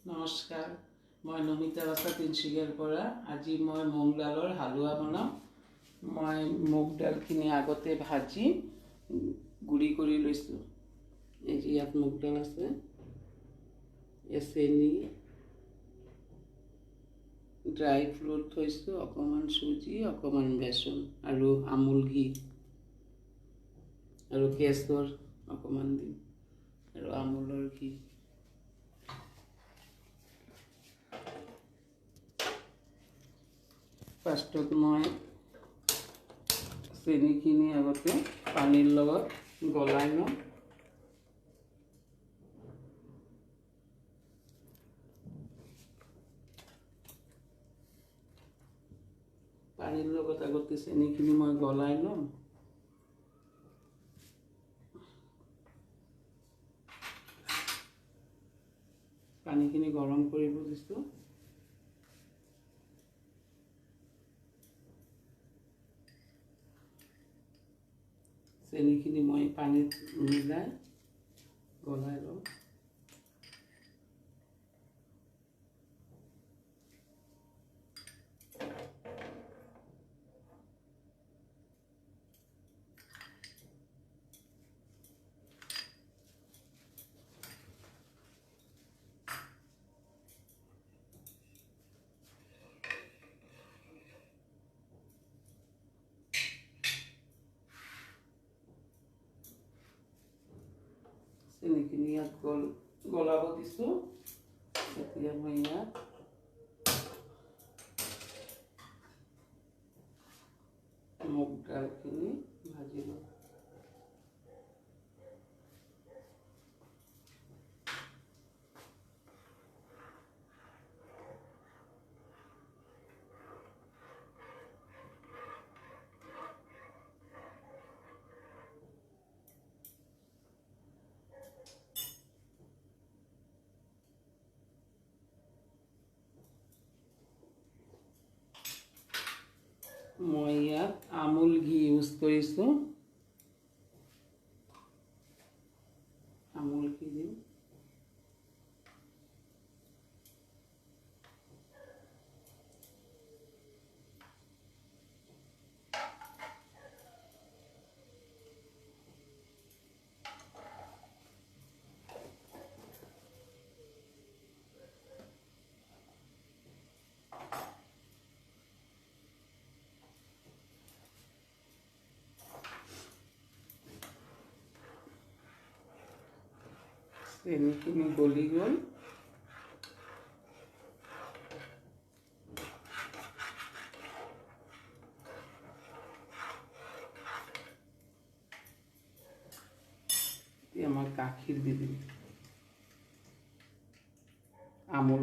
নমস্কাৰ, মই নমিতা বাছা তিনিচুকীয়াৰ পৰা। আজি মই মুগ ডালৰ হালোৱা বনাম। মই মুগ ডালখিনি আগতে ভাজি গুড়ি কৰি লৈছোঁ। ইয়াত মুগ ডাল আছে, চেনি, ড্ৰাই ফ্ৰুট থৈছোঁ, অকণমান চুজি, অকণমান বেচন আৰু আমুল ঘি আৰু কেশৰ অকণমান দিম আৰু আমুলৰ ঘি। ফাৰ্ষ্টত মই চেনিখিনি আগতে পানীৰ লগত গলাই লওঁ। পানীৰ লগত আগতে চেনিখিনি মই গলাই লওঁ। পানীখিনি গৰম কৰিব দিছোঁ। চেনিখিনি মই পানীত মিলাই গলাই লওঁ। চেনিখিনি ইয়াত গলাব দিছোঁ। এতিয়া মই ইয়াত মুগ ডালখিনি ভাজি লওঁ। মই ইয়াত আমুল ঘি ইউজ কৰিছোঁ। আমুল ঘি দিম। চেনিখিনি গলি গ'ল। এতিয়া মই গাখীৰ দি দিম। আমুল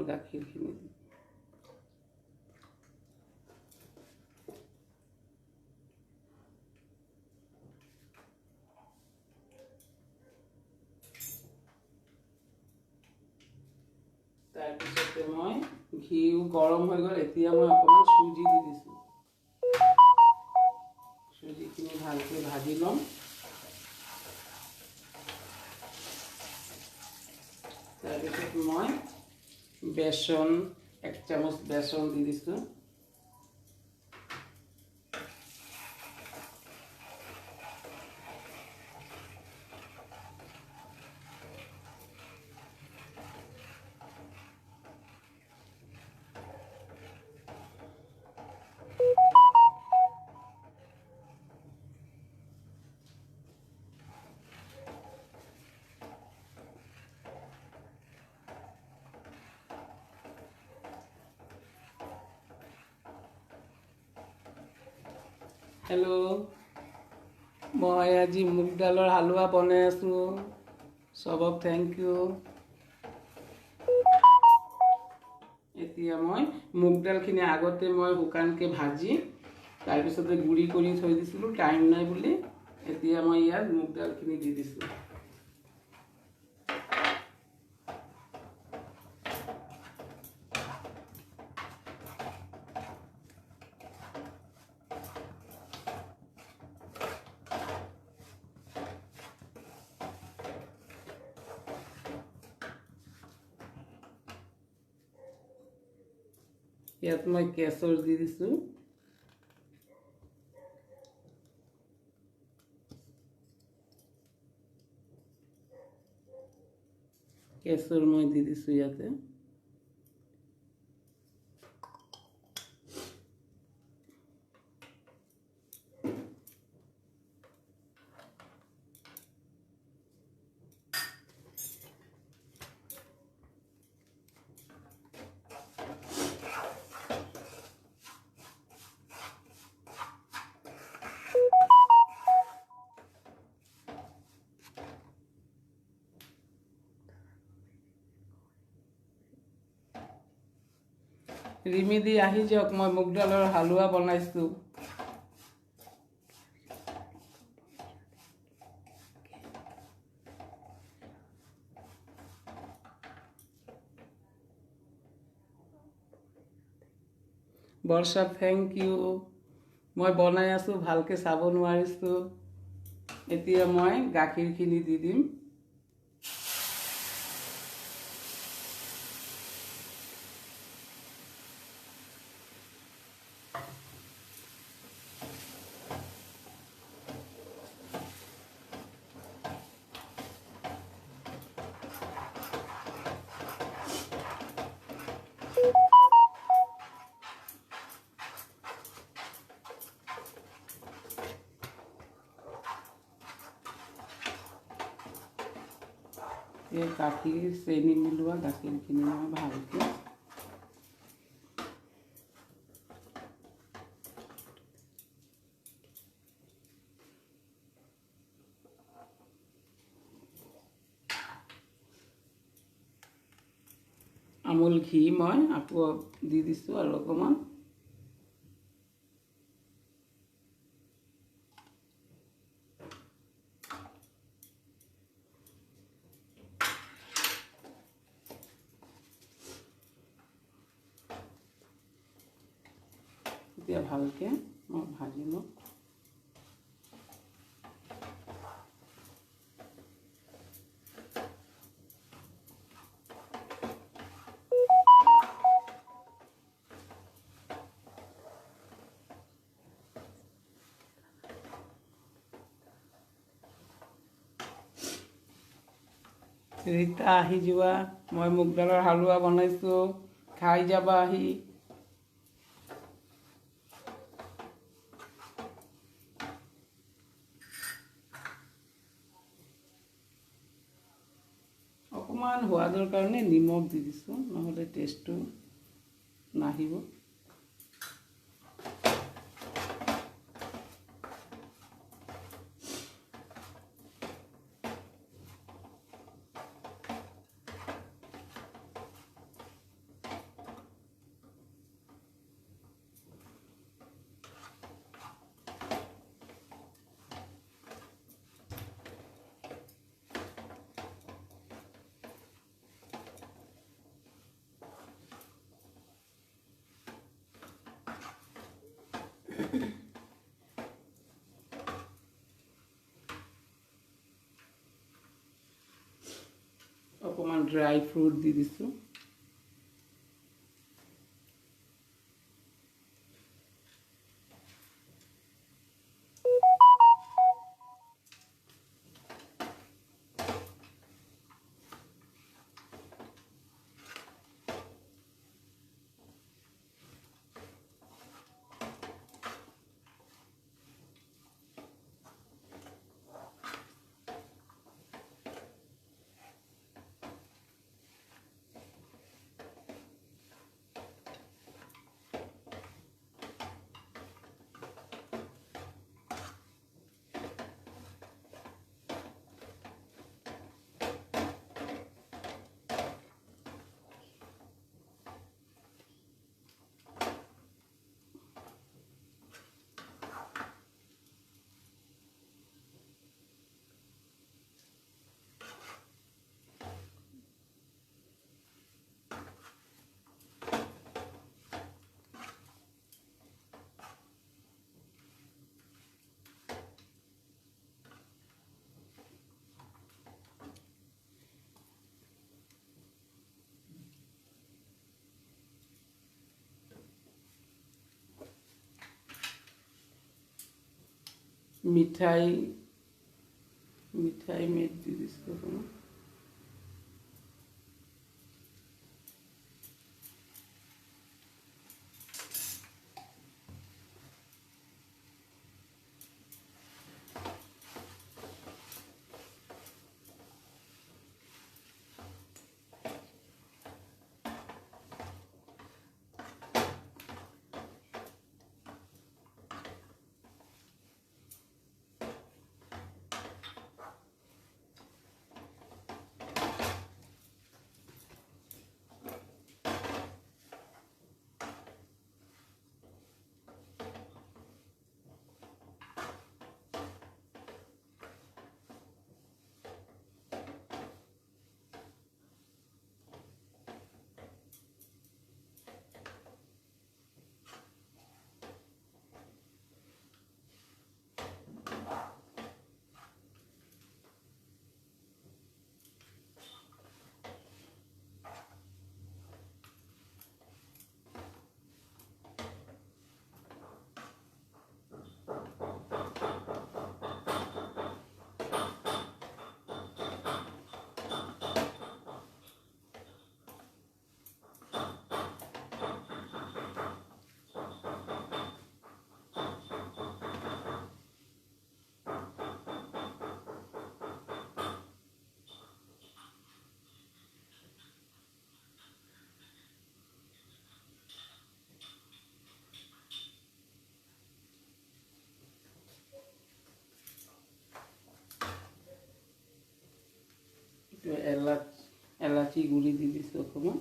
গাখীৰখিনি দিম। তাৰপিছতে মই ঘিউ গৰম হৈ গ'ল। এতিয়া মই অকণমান চুজি দি দিছোঁ। চুজিখিনি ভালকৈ ভাজি ল'ম। তাৰপিছত মই বেচন 1 চামুচ বেচন দি দিছোঁ। হেল্ল', মই আজি মুগ ডালৰ হালোৱা বনাই আছোঁ। চবক থেংক ইউ। এতিয়া মই মুগ ডালখিনি আগতে মই শুকানকৈ ভাজি তাৰপিছতে গুড়ি কৰি থৈ দিছিলোঁ, টাইম নাই বুলি। এতিয়া মই ইয়াত মুগ ডালখিনি দি দিছোঁ। ইয়াত মই কেশৰ দি দিছোঁ। কেশৰ মই দি দিছোঁ ইয়াতে। ৰিমিদি আহি যাওক, মই মুগ দালৰ হালোৱা বনাইছোঁ। বৰ্ষা থেংক ইউ। মই বনাই আছোঁ, ভালকৈ চাব নোৱাৰিছোঁ। এতিয়া মই গাখীৰখিনি দি দিম। এই গাখীৰ চেনি মিলোৱা গাখীৰখিনি মই ভালকৈ আমুল ঘি মই আকৌ দি দিছোঁ আৰু অকণমান। এতিয়া ভালকৈ মই ভাজি লওঁ। ৰীতা আহি যোৱা, মই মুগ দালৰ হালোৱা বনাইছোঁ, খাই যাবা আহি। অকণমান সোৱাদৰ কাৰণে নিমখ দি দিছোঁ, নহ'লে টেষ্টটো নাহিব। অকণমান ড্ৰাই ফ্ৰুট দি দিছোঁ। মিঠাই মেদ দিয়ে দিচ্ছি এখন। এলাচি গুঁড়ি দি দিছোঁ অকণমান।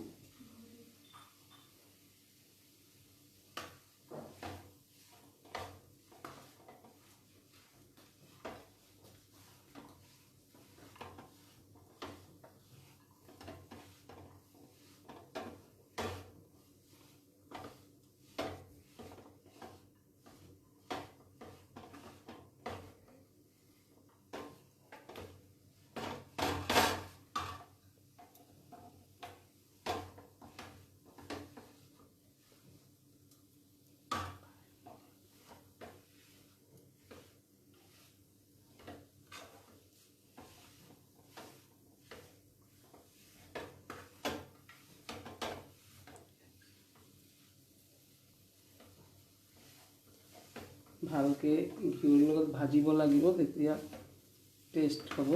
ভালকৈ ঘিউৰ লগত ভাজিব লাগিব, তেতিয়া টেষ্ট হ'ব।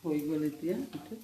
হৈ গ'ল এতিয়া এইটো।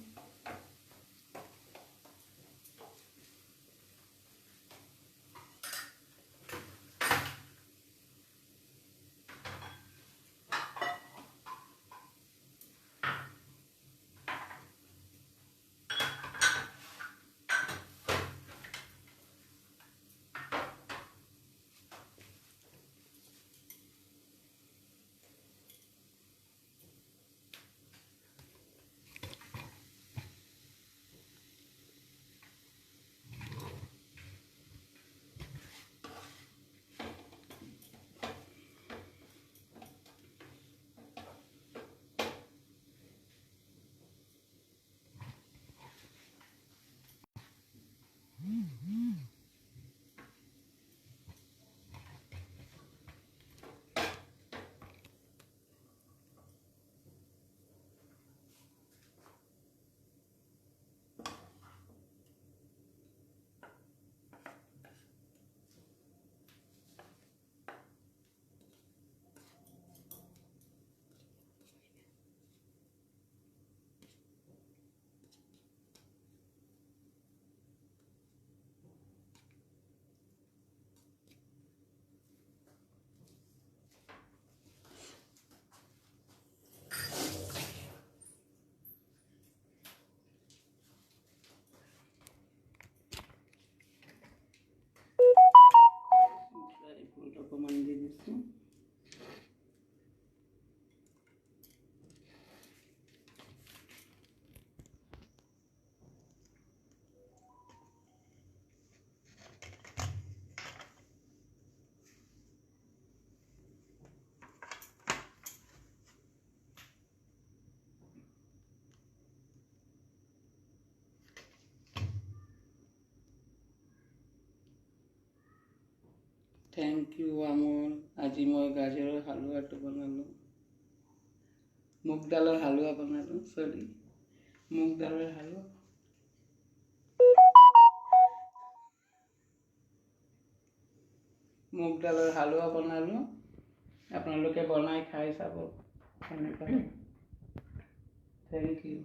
থেংক ইউ আমোল। আজি মই গাজৰৰ হালোৱাটো বনালোঁ, মুগ দালৰ হালোৱা বনালোঁ, মুগ দালৰ হালোৱা। মুগ দালৰ হালোৱা বনালোঁ, আপোনালোকে বনাই খাই চাব কেনেকুৱা। Thank U.